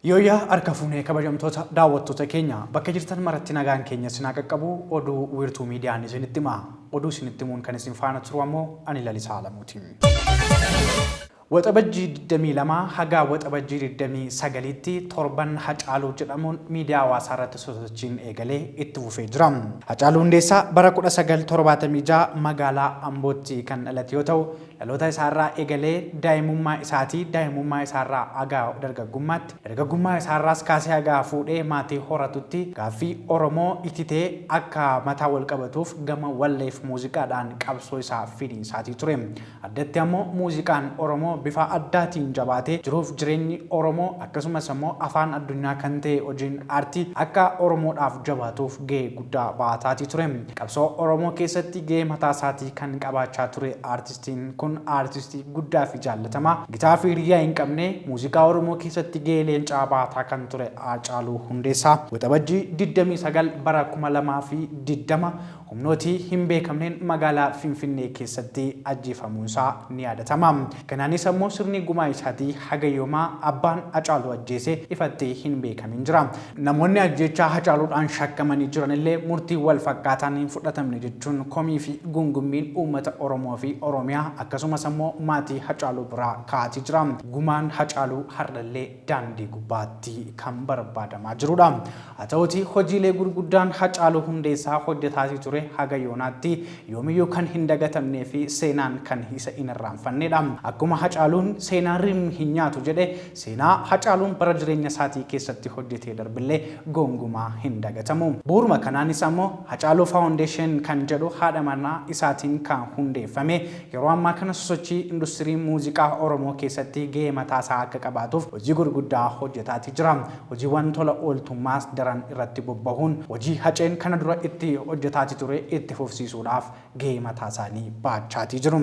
Yooyaa harka fuunee kabajamtoota daawwattoota keenya bakka jirtan maratti nagaan keenya isin qaqqabu oduu wiirtuu miidiyaan isinitti hima. Oduu isinitti himuun kan isin faana turu ammoo ani Lalisaa Alamuuti. Waxabajjii 22 haga waxabajjii 29tti torban Hacaaluu jedhamuun miidiyaa hawaasaa irratti sosochiin eegalee itti fufee jira. Hacaaluu Hundeessaa bara 1976 magaalaa Ambootti kan dhalate yoo ta'u, dhaloota isaarraa eegalee daa'imummaa isaarraa haga dargaggummaa isaarraas kaasee haga fuudhee maatii horatutti gaaffii Oromoo ititee akka mataa wal qabatuuf gama walleef muuziqaadhaan qabsoo isaa fidii isaatii ture. Addatti ammoo muuziqaan Oromoo bifa addaatiin jabaatee jiruuf jireenyi Oromoo akkasumas ammoo afaan addunyaa kan ta'e hojiin aartii akka Oromoodhaaf jabaatuuf gahee guddaa baataatii ture. Qabsoo Oromoo keessatti gahee mataa isaatii kan qabaachaa ture aartistiin kun aartistii guddaa fi jaallatamaa gitaa fi hiriyaa hin qabne muuziqaa Oromoo keessatti gahee leencaa baataa kan ture Hacaaluu Hundeessaa. Waxabajjii 29 bara 2020 humnootii hin beekamneen magaalaa Finfinnee keessatti ajjeefamuunsaa ni yaadatama. Kanaanis ammoo sirni gumaa isaatii haga yoomaa abbaan Hacaaluu ajjeese ifatti hin beekamin jira. Namoonni ajjechaa Hacaaluudhaan shakkamanii jiran illee murtii wal fakkaataan hin fudhatamne jechuun komii fi gungummiin uummata Oromoo fi Oromiyaa akkasumas ammoo maatii Hacaaluu biraa ka'atii jira. Gumaan Hacaaluu har'allee daandii gubbaatti kan barbaadamaa jirudha. Haa ta'uutii hojiilee gurguddaan Hacaaluu Hundeessaa hojjetaatii ture haga yoonaatti yoomiyyuu kan hin dagatamnee fi seenaan kan isa hin irraanfannedha. Akkuma Hacaaluun seenaan hin nyaatu jedhe seenaa Hacaaluun bara jireenya isaatii keessatti hojjetee darbillee gongumaa hin dagatamu. Bu'uuruma kanaanis ammoo Hacaaluu Foundation kan jedhu haadha manaa isaatiin kan hundeeffame yeroo ammaa kana sosochii industirii muuziqaa Oromoo keessatti gahee mataa isaa akka qabaatuuf hojii gurguddaa hojjetaatii jira. Hojiiwwan tola ooltummaas daran irratti bobbahuun hojii Haceen kana dura itti hojjetaatii ture itti fufsiisuudhaaf gahee mataa isaanii baachaatii jiru.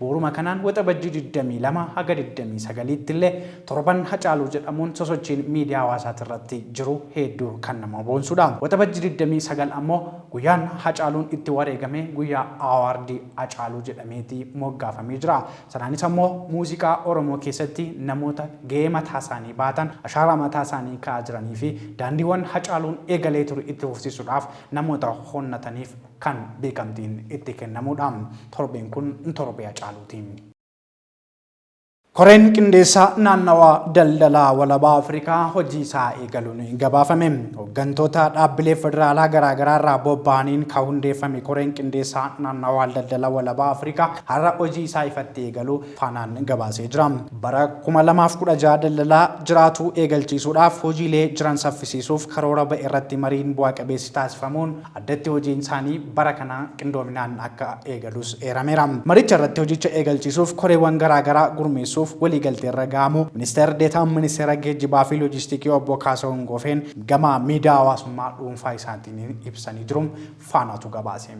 Bu'uuruma kanaan waxabajjii 22 haga 29tti illee torban Hacaaluu jedhamuun sosochiin miidiyaa hawaasaa irratti jiru hedduu kan nama boonsudha. Waxabajjii 29 ammoo guyyaan Hacaaluun itti wareegame guyyaa awaardii Hacaaluu jedhameeti moggaafamee jira. Sanaanis ammoo muuziqaa Oromoo keessatti namoota gahee mataa isaanii baatan ashaaraa mataa isaanii kaa'aa jiranii fi daandiiwwan Hacaaluun eegalee ture itti fufsiisuudhaaf namoota honnataniif kan beekamtiin itti kennamudha. Torbeen kun torbee Hacaaluuti. Koreen qindeessaa naannawaa daldalaa walabaa Afrikaa hojii isaa eegaluun gabaafame. Hooggantoota dhaabbilee federaalaa garaagaraa irraa bobba'aniin kan hundeeffame koreen qindeessaa naannawaa daldalaa walabaa Afrikaa har'a hojii isaa ifatti eegaluu faanaan gabaasee jira. Bara 2016 daldalaa jiraatuu eegalchiisuudhaaf hojiilee jiran saffisiisuuf karoora ba'e irratti mariin bu'aa qabeessi taasifamuun addatti hojiin isaanii bara kana qindoominaan akka eegalus eerameera. Maricha irratti hojicha eegalchiisuuf koreewwan garaagaraa gurmeessuuf waliigaltee irra ga'amu ministeera deetaan ministeera geejjibaa fi loojistiikii obbo Kaasahuun Goofeen gama miidiyaa hawaasummaa dhuunfaa isaatiin ibsanii jiru faanaatu gabaase.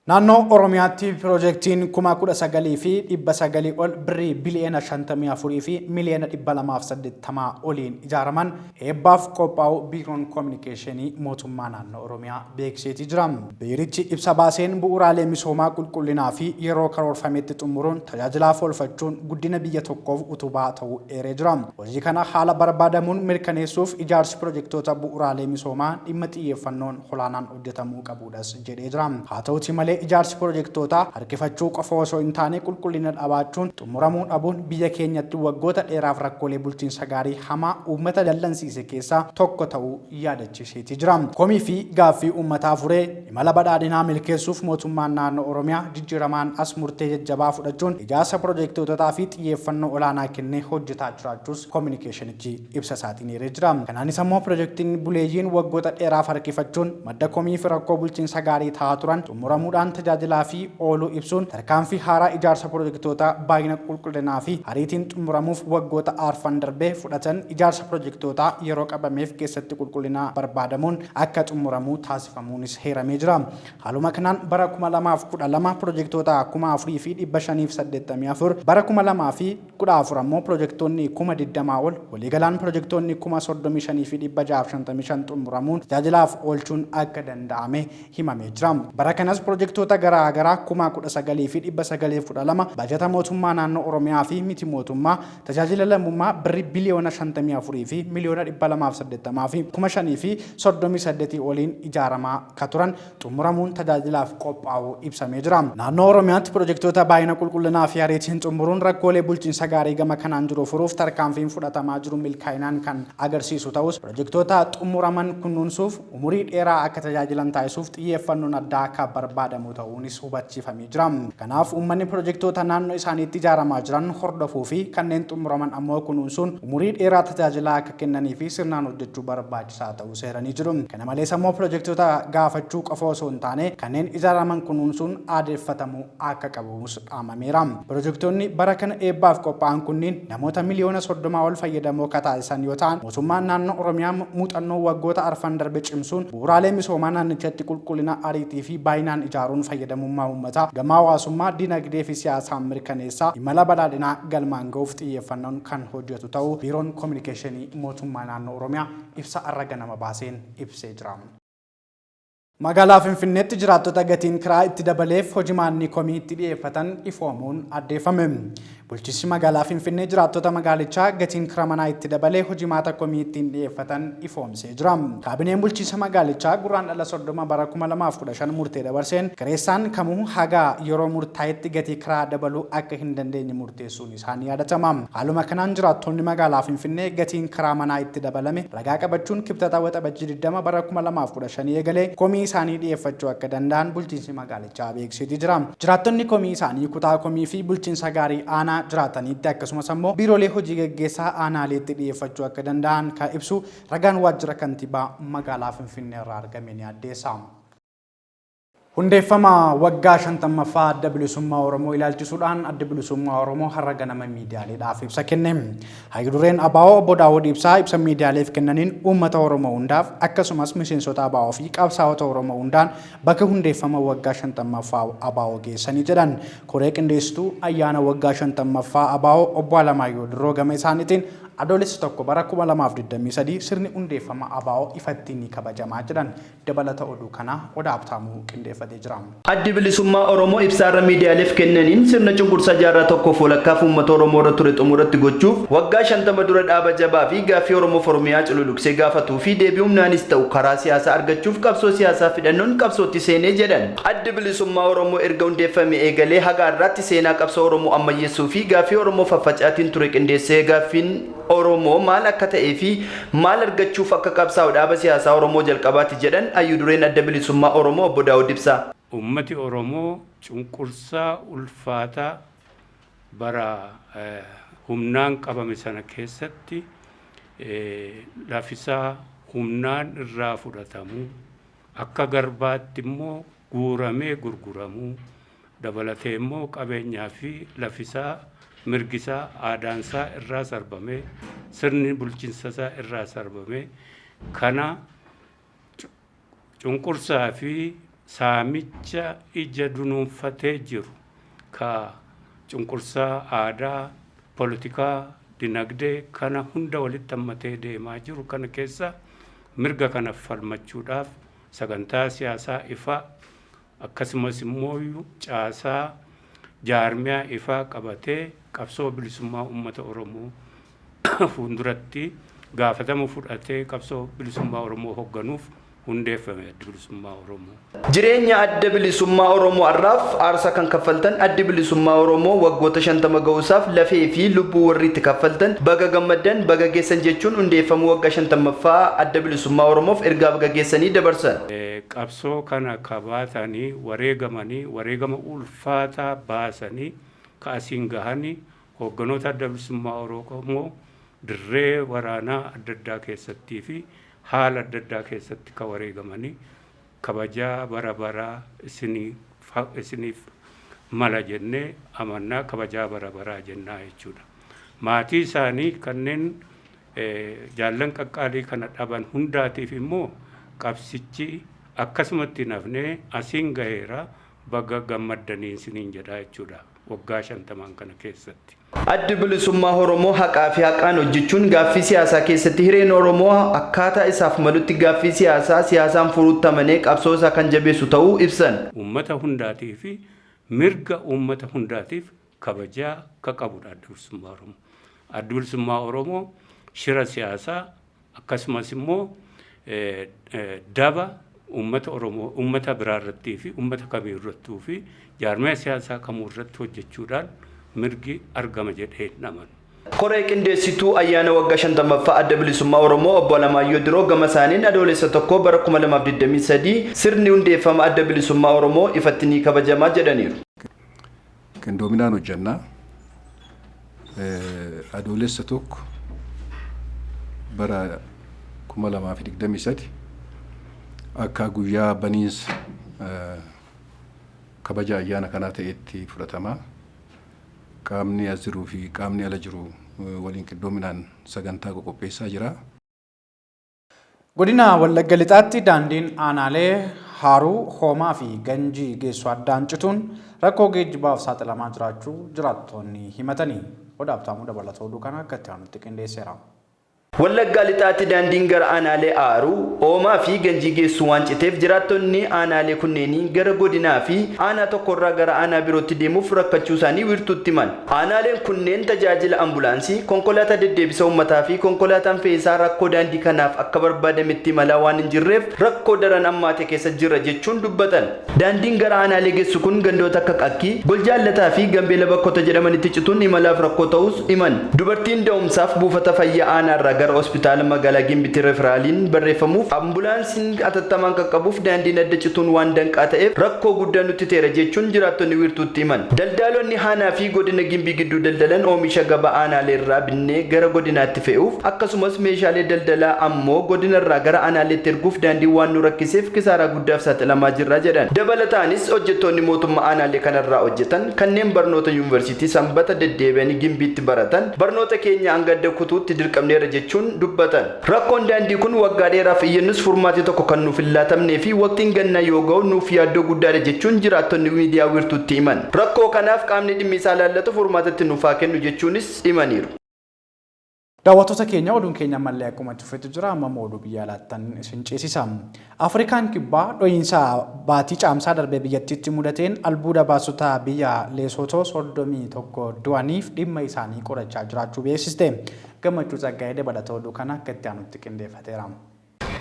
Naannoo Oromiyaatti piroojeektiin 19,000 fi 900 ol birrii biliyoona 54 fi miliyoona 280 oliin ijaaraman eebbaaf qophaa'u biiroon koominikeeshinii mootummaa naannoo Oromiyaa beeksiseeti jira. Biirichi ibsa baaseen bu'uuraalee misoomaa qulqullinaa fi yeroo karoorfametti xumuruun tajaajilaaf oolfachuun guddina biyya tokkoof utubaa ta'uu eeree jira. Hojii kana haala barbaadamuun mirkaneessuuf ijaarsi piroojeektoota bu'uuraalee misoomaa dhimma xiyyeeffannoon olaanaan hojjetamuu qabuudhas jedhee jira. Haa ta'uutii malee ijaarsi piroojeektoota harkifachuu qofa osoo hin taane qulqullina dhabaachuun xumuramuu dhabuun biyya keenyatti waggoota dheeraaf rakkoolee bulchiinsa gaarii hamaa uummata dallansiise keessaa tokko ta'uu yaadachiiseeti jira. Komii fi gaaffii uummataa furee imala badhaadhinaa milkeessuuf mootummaan naannoo Oromiyaa jijjiiramaan as murtee jajjabaa fudhachuun ijaarsa piroojeektootaa fi xiyyeeffannoo olaanaa kennee hojjetaa jiraachuus koominikeeshinichi ibsa isaatiin eeree jira. Kanaanis ammoo piroojeektiin buleeyyiin waggoota dheeraaf harkifachuun madda komii fi rakkoo bulchiinsa gaarii ta'aa turan xumuramuudhaan tajaajilaa fi ooluu ibsuun tarkaanfii haaraa ijaarsa piroojeektoota baay'ina qulqullinaa fi ariitiin xumuramuuf waggoota arfan darbee fudhatan ijaarsa piroojeektoota yeroo qabameef keessatti qulqullinaa barbaadamuun akka xumuramuu taasifamuunis heeramee jira. Haaluma kanaan bara 2012 piroojeektoota 4,584 bara 2014 ammoo piroojeektoonni 20,000 ol waliigalaan piroojeektoonni 35,655 xumuramuun tajaajilaaf oolchuun akka danda'ame himamee jira. Bara kanas piroojeektoonni Pirojektoota garaa garaa 19,912 baajata mootummaa naannoo Oromiyaa fi miti mootummaa tajaajila lammummaa birrii biliyoona 54 fi miliyoona 280 fi 5,038 waliin ijaaramaa ka turan xumuramuun tajaajilaaf qophaa'uu ibsamee jira. Naannoo Oromiyaatti pirojektoota baay'ina qulqullinaa fi ariitiin xumuruun rakkoolee bulchiinsa gaarii gama kanaan jiru furuuf tarkaanfiin fudhatamaa jiru milkaa'inaan kan agarsiisu ta'us pirojektoota xumuraman kunuunsuuf umurii dheeraa akka tajaajilan taasisuuf xiyyeeffannoon addaa akka barbaadamu ta'uunis hubachiifamee jira. Kanaaf uummanni pirojektoota naannoo isaaniitti ijaaramaa jiran hordofuu fi kanneen xumuraman ammoo kunuunsuun umurii dheeraa tajaajila akka kennanii fi sirnaan hojjechuu barbaachisaa ta'uu seeranii jiru. Kana malees ammoo pirojektoota gaafachuu qofa osoo hin taane kanneen ijaaraman kunuunsuun aadeeffatamuu akka qabuus dhaamameera. Pirojektoonni bara kana eebbaaf qophaa'an kunniin namoota miliyoona 30 ol fayyadamoo akka taasisan yoo ta'an mootummaan naannoo Oromiyaa muuxannoo waggoota arfan darbe cimsuun bu'uuraalee misoomaa naannichatti qulqullina ariitii fi baay'inaan ijaaruun fayyadamummaa uummataa gama hawaasummaa dinagdee fi siyaasaan mirkaneessaa imala badhaadhinaa galmaan ga'uuf xiyyeeffannoon kan hojjetu ta'uu biiroon koominikeeshinii mootummaa naannoo Oromiyaa ibsa arra ganama baaseen ibsee jira. Magaalaa Finfinneetti jiraattota gatiin kiraa itti dabaleef hojimaanni komii itti dhiyeeffatan ifoomuun addeeffame. Bulchiinsi magaalaa Finfinnee jiraattota magaalichaa gatiin kiraa manaa itti dabalee hojimaata komii ittiin dhiyeeffatan ifoomsee jira. Kaabineen bulchiinsa magaalichaa guraandhala 30 bara 2015 murtee dabarseen kireessaan kamuu haga yeroo murtaa'etti gatii kiraa dabaluu akka hin dandeenye murteessuun isaanii yaadatama. Haaluma kanaan jiraattonni magaalaa Finfinnee gatiin kiraa manaa itti dabalame ragaa qabachuun kibxata waxabajjii 20 bara 2015 eegalee komii isaanii dhiyeeffachuu akka danda'an bulchiinsi magaalichaa beeksisee jira. Jiraattonni komii isaanii kutaa komii fi bulchiinsa gaarii aanaa jiraataniitti akkasumas ammoo biiroolee hojii gaggeessaa aanaaleetti dhiyeeffachuu akka danda'an kan ibsu ragaan waajjira kantiibaa magaalaa Finfinnee irraa argame ni addeessa. Hundeeffama waggaa 50ffaa adda bilisummaa Oromoo ilaalchisuudhaan adda bilisummaa Oromoo har'a ganama miidiyaaleedhaaf ibsa kenne. Hayyudureen ABO obbo Daawud Ibsaa ibsa miidiyaaleef kennaniin uummata Oromoo hundaaf akkasumas miseensota ABO fi qabsaa'ota Oromoo hundaan bakka hundeeffama waggaa 50ffaa ABO geessanii jedhan. Koree qindeessituu ayyaana waggaa 50ffaa ABO obbo Alamaayyoo Dirroo gama isaaniitiin adoolessa tokko bara 2023 sirni hundeeffama ABO ifatti ni kabajamaa jedhan. Dabalata oduu kana Odaa Abtaamuu qindeeffatee jira. Addi bilisummaa Oromoo ibsaarra miidiyaaleef kennaniin sirna cunqursaa jaarraa tokkoof walakkaaf uummata Oromoo irra ture xumuratti gochuuf waggaa 50 dura dhaaba jabaa fi gaaffii Oromoo Oromiyaa cululuqsee gaafatuu fi deebii humnaanis ta'u karaa siyaasaa argachuuf qabsoo siyaasaa fidhannoon qabsootti seenee jedhan. Addi bilisummaa Oromoo erga hundeeffame eegalee haga har'aatti seenaa qabsoo Oromoo ammayyeessuu fi gaaffii Oromoo faffacaatiin ture qindeessee gaaffiin Oromoo maal akka ta'ee fi maal argachuuf akka qabsaa'u dhaaba siyaasaa Oromoo jalqabaatti jedhan hayyudureen adda bilisummaa Oromoo obbo Daawud Ibsaa. Uummati Oromoo cunqursaa ulfaataa bara humnaan qabame sana keessatti lafisaa humnaan irraa fudhatamu akka garbaatti immoo guuramee gurguramuu dabalatee immoo qabeenyaa fi lafisaa mirgisaa aadaansaa irraa sarbame sirni bulchiinsasaa irraa sarbame kana cunqursaa fi saamicha ija dunuunfatee jiru ka cunqursaa aadaa poolitikaa dinagdee kana hunda walitti hammatee deemaa jiru kana keessa mirga kana falmachuudhaaf sagantaa siyaasaa ifaa akkasumas immoo caasaa jaarmiyaa ifaa qabatee qabsoo bilisummaa uummata Oromoo fuulduratti gaafatama fudhatee qabsoo bilisummaa Oromoo hoogganuuf hundeeffame adda bilisummaa Oromoo. Jireenya adda bilisummaa Oromoo har'aaf aarsaa kan kaffaltan adda bilisummaa Oromoo waggoota 50 ga'uusaaf lafee fi lubbuu warri itti kaffaltan baga gammaddan baga geessan jechuun hundeeffamuu waggaa 50ffaa adda bilisummaa Oromoof ergaa baga geessanii dabarsan. Qabsoo kana kabaatanii wareegamanii wareegama ulfaataa baasanii kaasiin gahanii hoogganoota adda bilisummaa Oromoo dirree waraanaa adda addaa keessattii fi haala adda addaa keessatti ka wareegamanii kabajaa bara baraa isiniif mala jennee amannaa kabajaa bara baraa jennaa jechuudha. Maatii isaanii kanneen jaallan qaqqaalii kana dhaban hundaatiif immoo qabsichi akkasumatti nafnee asiin gaheera baga gammaddanii isiniin jedhaa jechuudha waggaa 50 kana keessatti. Addi bilisummaa Oromoo haqaa fi haqaan hojjechuun gaaffii siyaasaa keessatti hireen Oromoo akkaataa isaaf malutti gaaffii siyaasaan furuuttamanee qabsoo isaa kan jabeessu ta'uu ibsan. Uummata hundaatii fi mirga uummata hundaatiif kabajaa akka qabudha addi bilisummaa Oromoo. Addi bilisummaa Oromoo shira siyaasaa akkasumas immoo daba uummata Oromoo uummata biraa irrattii fi uummata kamii irrattuu fi jaarmaya siyaasaa kamuu irratti hojjechuudhaan mirgi argama jedhee naman. Koree qindeessituu ayyaana waggaa 50ffaa adda bilisummaa Oromoo obbo Alamaayyoo Diroo gama isaaniin adoolessa 1 bara 2023 sirni hundeeffama adda bilisummaa Oromoo ifatti ni kabajamaa jedhaniiru. Qindoominaan hojjannaa adoolessa 1 bara 2023 akka guyyaa baniinsa kabaja ayyaana kanaa ta'etti fudhatama. Qaamni as jiruu fi qaamni ala jiru waliin qindoominaan sagantaa qopheessaa jira. Godina Wallagga Lixaatti daandiin aanaalee Haaruu, Hoomaa fi Ganjii geessu addaan cituun rakkoo geejjibaaf saaxilamaa jiraachuu jiraattonni himatanii odaabtaamuu dabalatoo oduu kana akka itti aanutti qindeesseera. Wallagga Lixaatti daandiin gara aanaalee Haaruu, Hoomaa fi Ganjii geessu waan citeef jiraattonni aanaalee kunneenii gara godinaa fi aanaa tokkorraa gara aanaa birootti deemuuf rakkachuu isaanii wiirtuutti himan. Aanaaleen kunneen tajaajila ambulaansii, konkolaataa deddeebisa uummataa fi konkolaataan fe'iisaa rakkoo daandii kanaaf akka barbaadametti malaa waan hin jirreef rakkoo daran ammaate keessa jira jechuun dubbatan. Daandiin gara aanaalee geessu kun gandoota akka Qakkii, Goljaallataa fi Gambeela Bakkota jedhamanitti cituun imalaaf rakkoo ta'us himan. Dubartiin da'umsaaf buufata fayyaa aanaarraa gara hospitaala magaalaa Gimbiitti referaaliin barreeffamuuf ambulaansiin atattamaan qaqqabuuf daandiin adda cituun waan danqaa ta'eef rakkoo guddaa nutti teera jechuun jiraattonni wiirtuutti himan. Daldaalonni aanaa fi godina Gimbii gidduu daldalan oomisha gabaa aanaalee irraa binnee gara godinaatti fe'uuf akkasumas meeshaalee daldalaa ammoo godinarraa gara aanaaleetti erguuf daandiin waan nu rakkiseef kisaaraa guddaaf saaxilamaa jirra jedhan. Dabalataanis hojjettoonni mootummaa aanaalee kanarraa hojjetan kanneen barnoota yuunivarsiitii sanbata deddeebi'anii Gimbiitti baratan barnoota keenya hanga adda kutuutti dirqamneera jechuun dubbatan. Rakkoon daandii kun waggaa dheeraaf iyyannus furmaati tokko kan nuuf hin laatamnee fi waqtiin gannaa yoo ga'u nuuf yaaddoo guddaadha jechuun jiraattonni miidiyaa wiirtuutti himan. Rakkoo kanaaf qaamni dhimmi isaa laallatu furmaatatti nuuf haa kennu jechuunis himaniiru. Daawwattoota keenya oduun keenya ammallee akkuma tufetu jira amma oduu biyya alaattan isin ceesisa. Afrikaan kibbaa dho'iinsa baatii caamsaa darbee biyyattiitti mudateen albuuda baasota biyya Leesotoo 31 du'aniif dhimma isaanii qorachaa jiraachuu beeksiste. Gammachuu Tsaggaayee dabalatoo oduu kana akka itti aanutti qindeeffateera.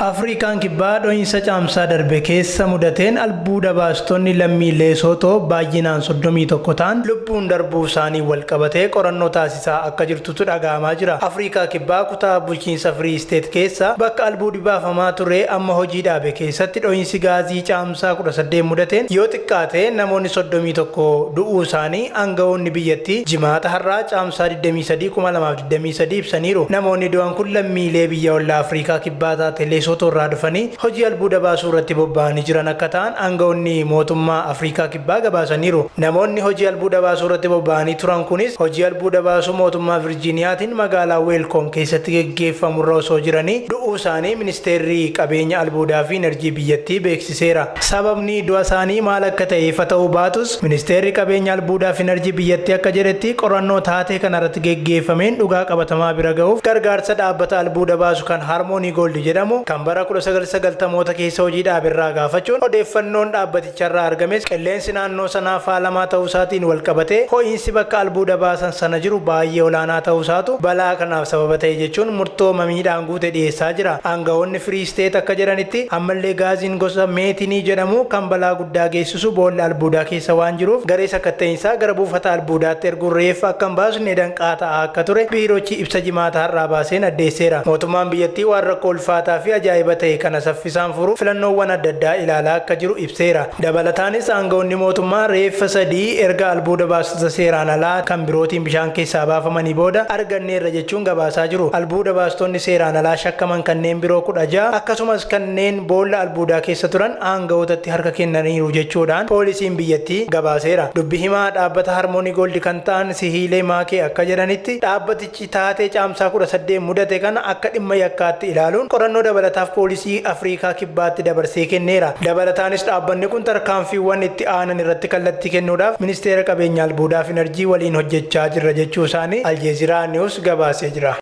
Afrikaan kibbaa dho'iinsa caamsaa darbe keessa mudateen albuuda baastonni lammii Leesotoo baay'inaan 31 ta'an lubbuun darbuu isaanii wal qabatee qorannoo taasisaa akka jirtutu dhaga'amaa jira. Afrikaa kibbaa kutaa bulchiinsa Free State keessa bakka albuudi baafamaa ture amma hojii dhaabe keessatti dho'iinsi gaazii caamsaa 18 mudateen yoo xiqqaate namoonni 31 du'uu isaanii aangawoonni biyyattii jimaata har'aa caamsaa 23 2023 ibsaniiru. Namoonni du'an kun lammiilee biyya ollaa Afrikaa kibbaa taate Leesotoo irraa dhufanii hojii albuuda baasuu irratti bobba'anii jiran akka ta'an aangawoonni mootummaa Afrikaa kibbaa gabaasaniiru. Namoonni hojii albuuda baasuu irratti bobba'anii turan kunis hojii albuuda baasuu mootummaa Virjiiniyaatiin magaalaa Weelkoom keessatti geggeeffamu irra osoo jiranii du'uu isaanii ministeerri qabeenya albuudaa fi enerjii biyyattii beeksiseera. Sababni du'a isaanii maal akka ta'e ifa ta'uu baatus ministeerri qabeenya albuudaa fi enerjii biyyattii akka jedhetti qorannoo taatee kanarratti geggeeffameen dhugaa qabatamaa bira ga'uuf gargaarsa dhaabbata albuuda baasu kan Harmoonii Gold jedhamu kan bara 1990moota keessa hojii dhaabirraa gaafachuun odeeffannoon dhaabbaticharraa argames qilleensi naannoo sanaa faalamaa ta'uu isaatiin wal qabatee ho'iinsi bakka albuuda baasan sana jiru baay'ee olaanaa ta'uu isaatu balaa kanaaf sababa ta'e jechuun murtoo mamiidhaan guute dhiyeessaa jira. Aangawoonni Free State akka jedhanitti ammallee gaaziin gosa meetinii jedhamu kan balaa guddaa geessisu boolla albuudaa keessa waan jiruuf garee sakatta'insaa gara buufata albuudaatti erguun reeffa akka hin baasne danqaa ta'aa akka ture biiroochi ibsa jimaata har'aa baaseen addeesseera. Mootummaan biyyattii waan rakkoo ulfaataa fi ajaa'iba ta'e kana saffisaan furuuf filannoowwan adda addaa ilaalaa akka jiru ibseera. Dabalataanis aangawoonni mootummaa reeffa 3 erga albuuda baastota seeraan alaa kan birootiin bishaan keessaa baafamanii booda arganneerra jechuun gabaasaa jiru. Albuuda baastonni seeraan alaa shakkaman kanneen biroo 16 akkasumas kanneen boolla albuudaa keessa turan aangawootatti harka kennaniiru jechuudhaan poolisiin biyyattii gabaaseera. Dubbi himaa dhaabbata Harmoonii Gold kan ta'an Sihiilee Maakee akka jedhanitti dhaabbatichi taatee caamsaa 18 mudate kana akka dhimma yakkaatti ilaaluun qorannoo dabalataa dabalataaf poolisii Afrikaa kibbaatti dabarsee kenneera. Dabalataanis dhaabbanni kun tarkaanfiiwwan itti aanan irratti kallattii kennuudhaaf ministeera qabeenyaa albuudaa fi enerjii waliin hojjechaa jirra jechuu isaanii Aljeeziraa Niwus gabaasee jira.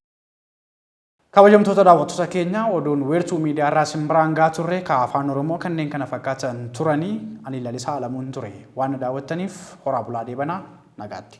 Kabajamtoota daawwattoota keenya oduun weertuu miidiyaa irraa simbiraan gaa turre ka afaan Oromoo kanneen kana fakkaatan turanii ani Lalisaa Alamuun ture. Waan daawwattaniif horaa bulaa deebanaa nagaatti.